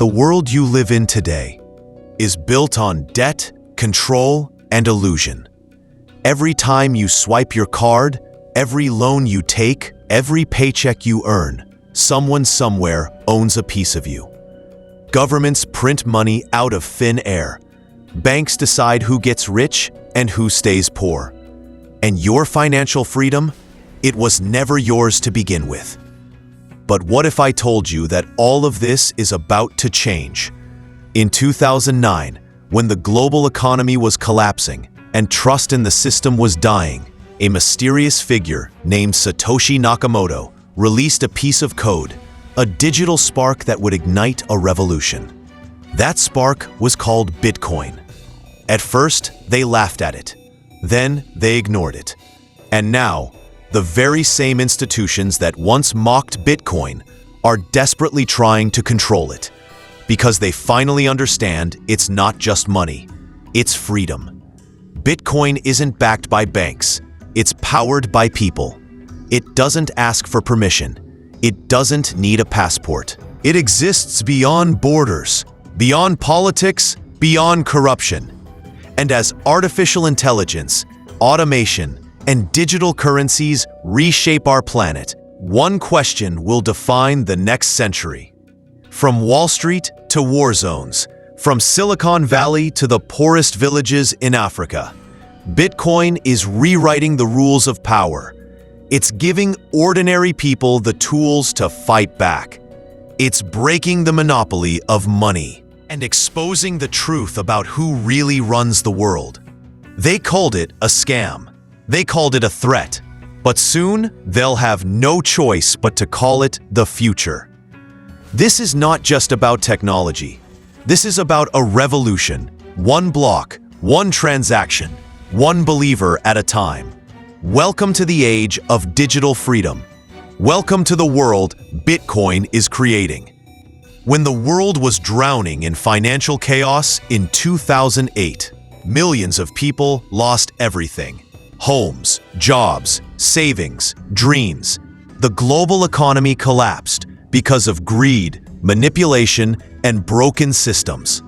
The world you live in today is built on debt, control, and illusion. Every time you swipe your card, every loan you take, every paycheck you earn, someone somewhere owns a piece of you. Governments print money out of thin air. Banks decide who gets rich and who stays poor. And your financial freedom? It was never yours to begin with. But what if I told you that all of this is about to change? In 2009, when the global economy was collapsing and trust in the system was dying, a mysterious figure named Satoshi Nakamoto released a piece of code, a digital spark that would ignite a revolution. That spark was called Bitcoin. At first, they laughed at it. Then they ignored it. And now, the very same institutions that once mocked Bitcoin are desperately trying to control it, because they finally understand it's not just money, it's freedom. Bitcoin isn't backed by banks, it's powered by people. It doesn't ask for permission. It doesn't need a passport. It exists beyond borders, beyond politics, beyond corruption. And as artificial intelligence, automation, and digital currencies reshape our planet, one question will define the next century. From Wall Street to war zones, from Silicon Valley to the poorest villages in Africa, Bitcoin is rewriting the rules of power. It's giving ordinary people the tools to fight back. It's breaking the monopoly of money and exposing the truth about who really runs the world. They called it a scam. They called it a threat, but soon they'll have no choice but to call it the future. This is not just about technology. This is about a revolution. One block, one transaction, one believer at a time. Welcome to the age of digital freedom. Welcome to the world Bitcoin is creating. When the world was drowning in financial chaos in 2008, millions of people lost everything. Homes, jobs, savings, dreams. The global economy collapsed because of greed, manipulation, and broken systems.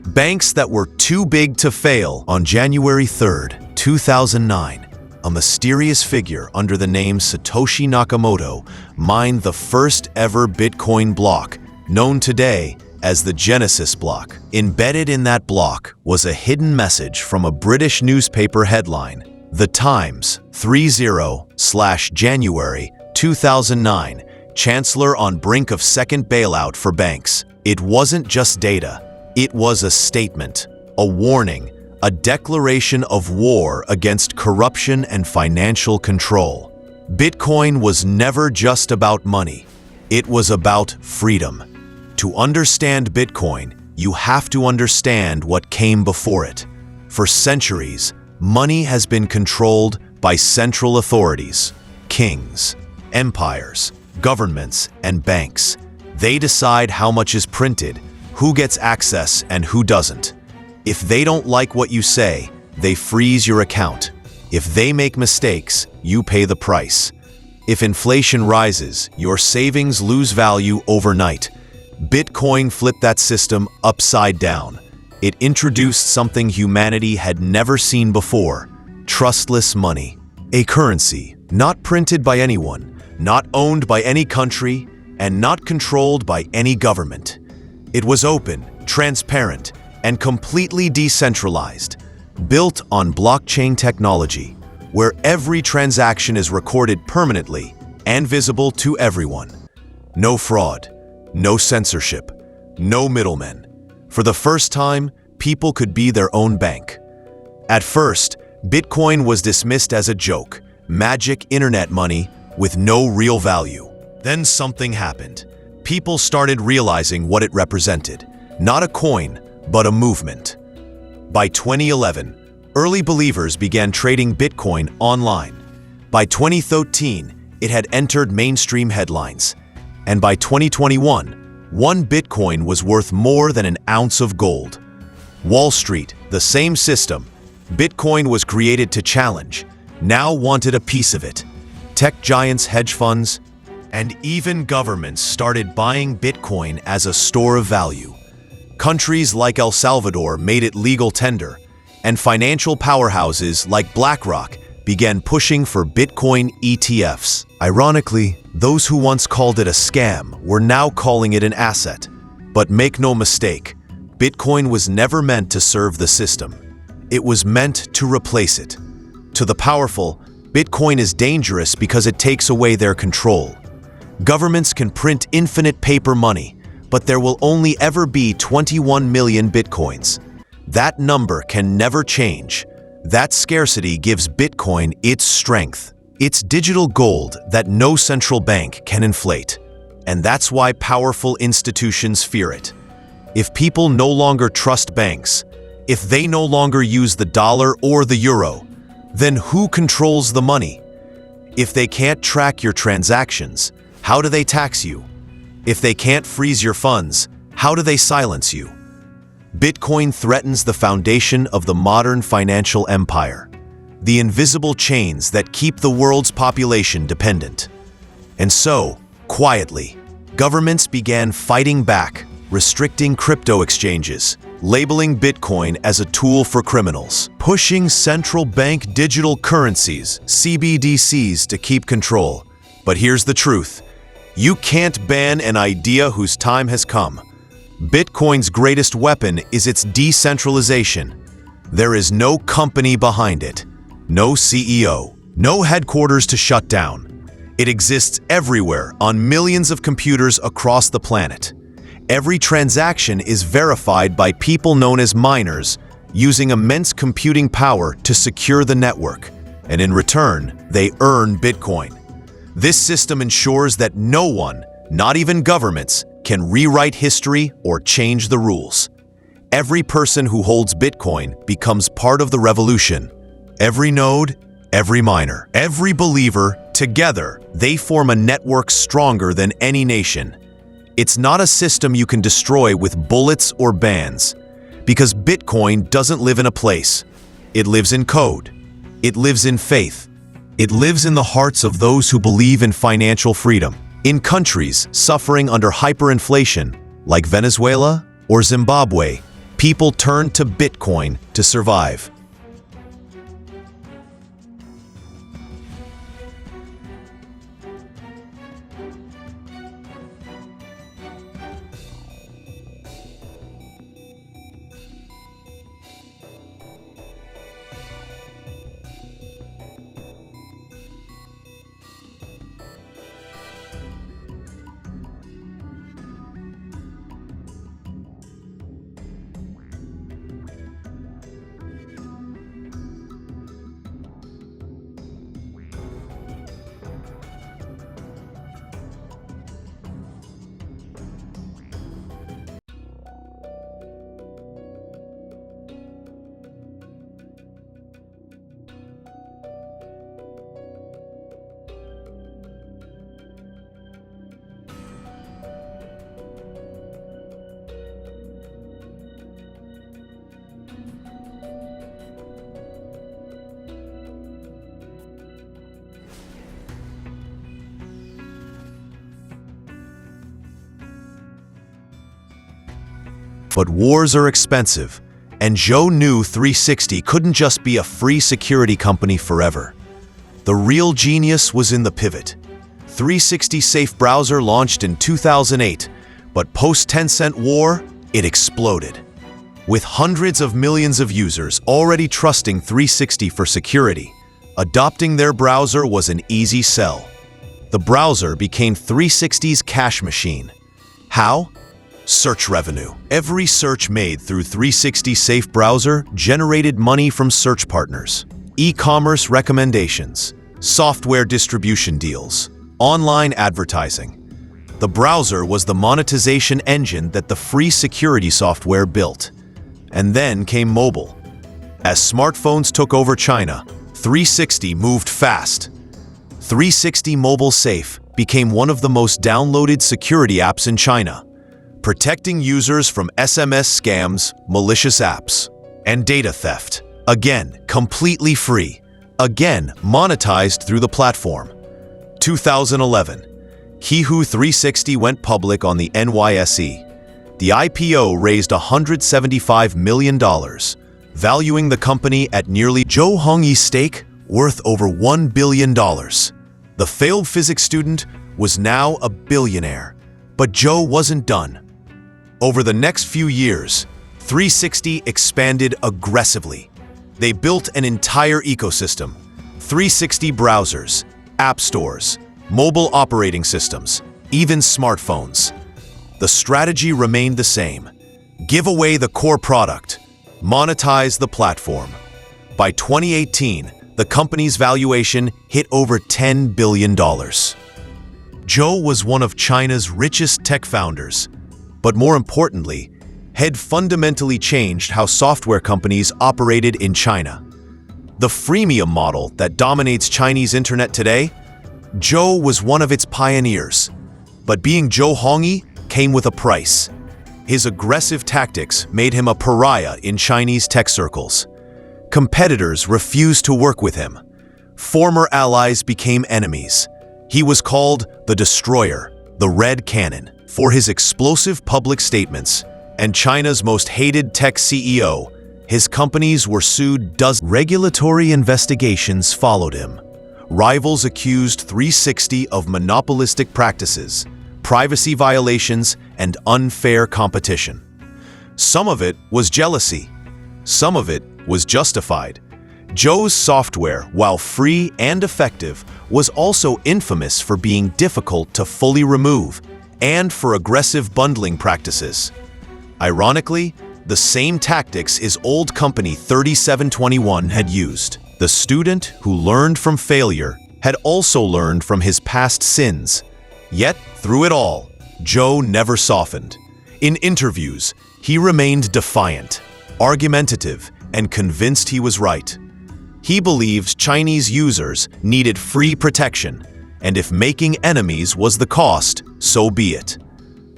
Banks that were too big to fail. On January 3rd, 2009, a mysterious figure under the name Satoshi Nakamoto mined the first ever Bitcoin block, known today as the Genesis block. Embedded in that block was a hidden message from a British newspaper headline. The Times, 30/January 2009, Chancellor on brink of second bailout for banks. It wasn't just data, it was a statement, a warning, a declaration of war against corruption and financial control. Bitcoin was never just about money, it was about freedom. To understand Bitcoin, you have to understand what came before it. For centuries, money has been controlled by central authorities, kings, empires, governments, and banks. They decide how much is printed, who gets access, and who doesn't. If they don't like what you say, they freeze your account. If they make mistakes, you pay the price. If inflation rises, your savings lose value overnight. Bitcoin flipped that system upside down. It introduced something humanity had never seen before: trustless money. A currency not printed by anyone, not owned by any country, and not controlled by any government. It was open, transparent, and completely decentralized, built on blockchain technology, where every transaction is recorded permanently and visible to everyone. No fraud, no censorship, no middlemen. For the first time, people could be their own bank. At first, Bitcoin was dismissed as a joke, magic internet money with no real value. Then something happened. People started realizing what it represented. Not a coin, but a movement. By 2011, early believers began trading Bitcoin online. By 2013, it had entered mainstream headlines. And by 2021, one Bitcoin was worth more than an ounce of gold. Wall Street, the same system Bitcoin was created to challenge, now wanted a piece of it. Tech giants, hedge funds, And even governments started buying Bitcoin as a store of value. Countries like El Salvador made it legal tender, and financial powerhouses like BlackRock began pushing for Bitcoin ETFs. Ironically, those who once called it a scam were now calling it an asset. But make no mistake, Bitcoin was never meant to serve the system. It was meant to replace it. To the powerful, Bitcoin is dangerous because it takes away their control. Governments can print infinite paper money, but there will only ever be 21 million Bitcoins. That number can never change. That scarcity gives Bitcoin its strength. It's digital gold that no central bank can inflate. And that's why powerful institutions fear it. If people no longer trust banks, if they no longer use the dollar or the euro, then who controls the money? If they can't track your transactions, how do they tax you? If they can't freeze your funds, how do they silence you? Bitcoin threatens the foundation of the modern financial empire, the invisible chains that keep the world's population dependent. And so, quietly, governments began fighting back, restricting crypto exchanges, labeling Bitcoin as a tool for criminals, pushing central bank digital currencies, CBDCs, to keep control. But here's the truth. You can't ban an idea whose time has come. Bitcoin's greatest weapon is its decentralization. There is no company behind it, no CEO, no headquarters to shut down. It exists everywhere on millions of computers across the planet. Every transaction is verified by people known as miners, using immense computing power to secure the network, and in return, they earn Bitcoin. This system ensures that no one, not even governments, can rewrite history or change the rules. Every person who holds Bitcoin becomes part of the revolution. Every node, every miner, every believer, together, they form a network stronger than any nation. It's not a system you can destroy with bullets or bans, because Bitcoin doesn't live in a place. It lives in code. It lives in faith. It lives in the hearts of those who believe in financial freedom. In countries suffering under hyperinflation, like Venezuela or Zimbabwe, people turn to Bitcoin to survive. But wars are expensive, and Joe knew 360 couldn't just be a free security company forever. The real genius was in the pivot. 360 Safe Browser launched in 2008, but post-Tencent war, it exploded. With hundreds of millions of users already trusting 360 for security, adopting their browser was an easy sell. The browser became 360's cash machine. How? Search revenue. Every search made through 360 Safe Browser generated money from search partners, e-commerce recommendations, software distribution deals, online advertising. The browser was the monetization engine that the free security software built. And then came mobile. As smartphones took over China, 360 moved fast. 360 Mobile Safe became one of the most downloaded security apps in China, protecting users from SMS scams, malicious apps, and data theft. Again, completely free. Again, monetized through the platform. 2011. Qihoo 360 went public on the NYSE. The IPO raised $175 million, valuing the company at nearly Zhou Hongyi's stake worth over $1 billion. The failed physics student was now a billionaire, but Zhou wasn't done. Over the next few years, 360 expanded aggressively. They built an entire ecosystem: 360 browsers, app stores, mobile operating systems, even smartphones. The strategy remained the same: give away the core product, monetize the platform. By 2018, the company's valuation hit over $10 billion. Zhou was one of China's richest tech founders, but more importantly, had fundamentally changed how software companies operated in China. The freemium model that dominates Chinese internet today, Zhou was one of its pioneers. But being Zhou Hongyi came with a price. His aggressive tactics made him a pariah in Chinese tech circles. Competitors refused to work with him. Former allies became enemies. He was called the Destroyer, the Red Cannon, for his explosive public statements, and China's most hated tech CEO. His companies were sued dozens. Regulatory investigations followed him. Rivals accused 360 of monopolistic practices, privacy violations, and unfair competition. Some of it was jealousy. Some of it was justified. Zhou's software, while free and effective, was also infamous for being difficult to fully remove and for aggressive bundling practices. Ironically, the same tactics his old company 3721 had used. The student who learned from failure had also learned from his past sins. Yet, through it all, Zhou never softened. In interviews, he remained defiant, argumentative, and convinced he was right. He believed Chinese users needed free protection, and if making enemies was the cost, so be it.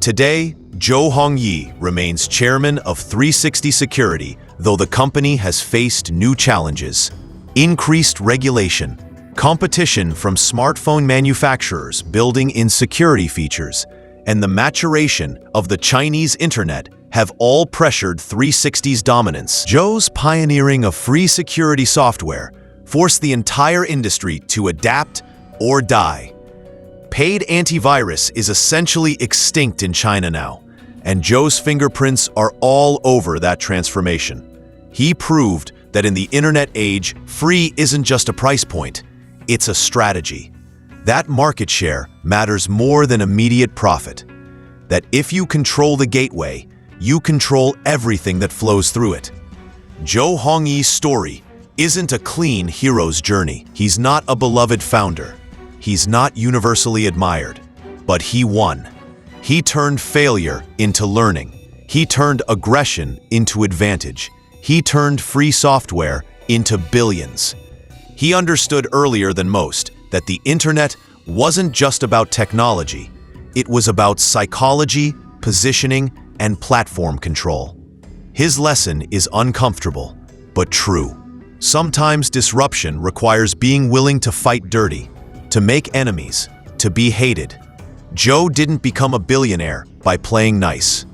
Today, Zhou Hongyi remains chairman of 360 Security, though the company has faced new challenges: increased regulation, competition from smartphone manufacturers building in security features, and the maturation of the Chinese internet have all pressured 360's dominance. Zhou's pioneering of free security software forced the entire industry to adapt or die. Paid antivirus is essentially extinct in China now, and Zhou's fingerprints are all over that transformation. He proved that in the internet age, free isn't just a price point, it's a strategy. That market share matters more than immediate profit. That if you control the gateway, you control everything that flows through it. Zhou Hongyi's story isn't a clean hero's journey. He's not a beloved founder. He's not universally admired. But he won. He turned failure into learning. He turned aggression into advantage. He turned free software into billions. He understood earlier than most that the internet wasn't just about technology. It was about psychology, positioning, and platform control. His lesson is uncomfortable, but true. Sometimes disruption requires being willing to fight dirty, to make enemies, to be hated. Zhou didn't become a billionaire by playing nice.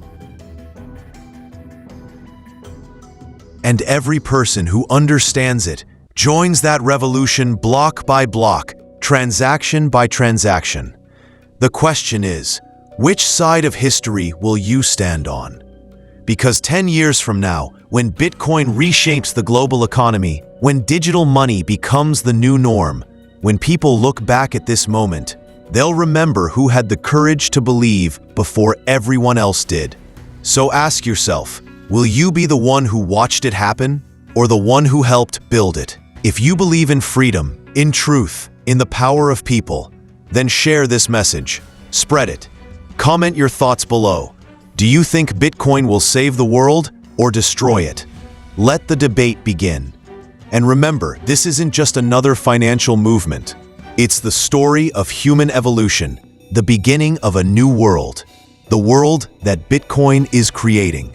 And every person who understands it joins that revolution block by block, transaction by transaction. The question is, which side of history will you stand on? Because 10 years from now, when Bitcoin reshapes the global economy, when digital money becomes the new norm, when people look back at this moment, they'll remember who had the courage to believe before everyone else did. So ask yourself, will you be the one who watched it happen, or the one who helped build it? If you believe in freedom, in truth, in the power of people, then share this message. Spread it. Comment your thoughts below. Do you think Bitcoin will save the world or destroy it? Let the debate begin. And remember, this isn't just another financial movement. It's the story of human evolution, the beginning of a new world, the world that Bitcoin is creating.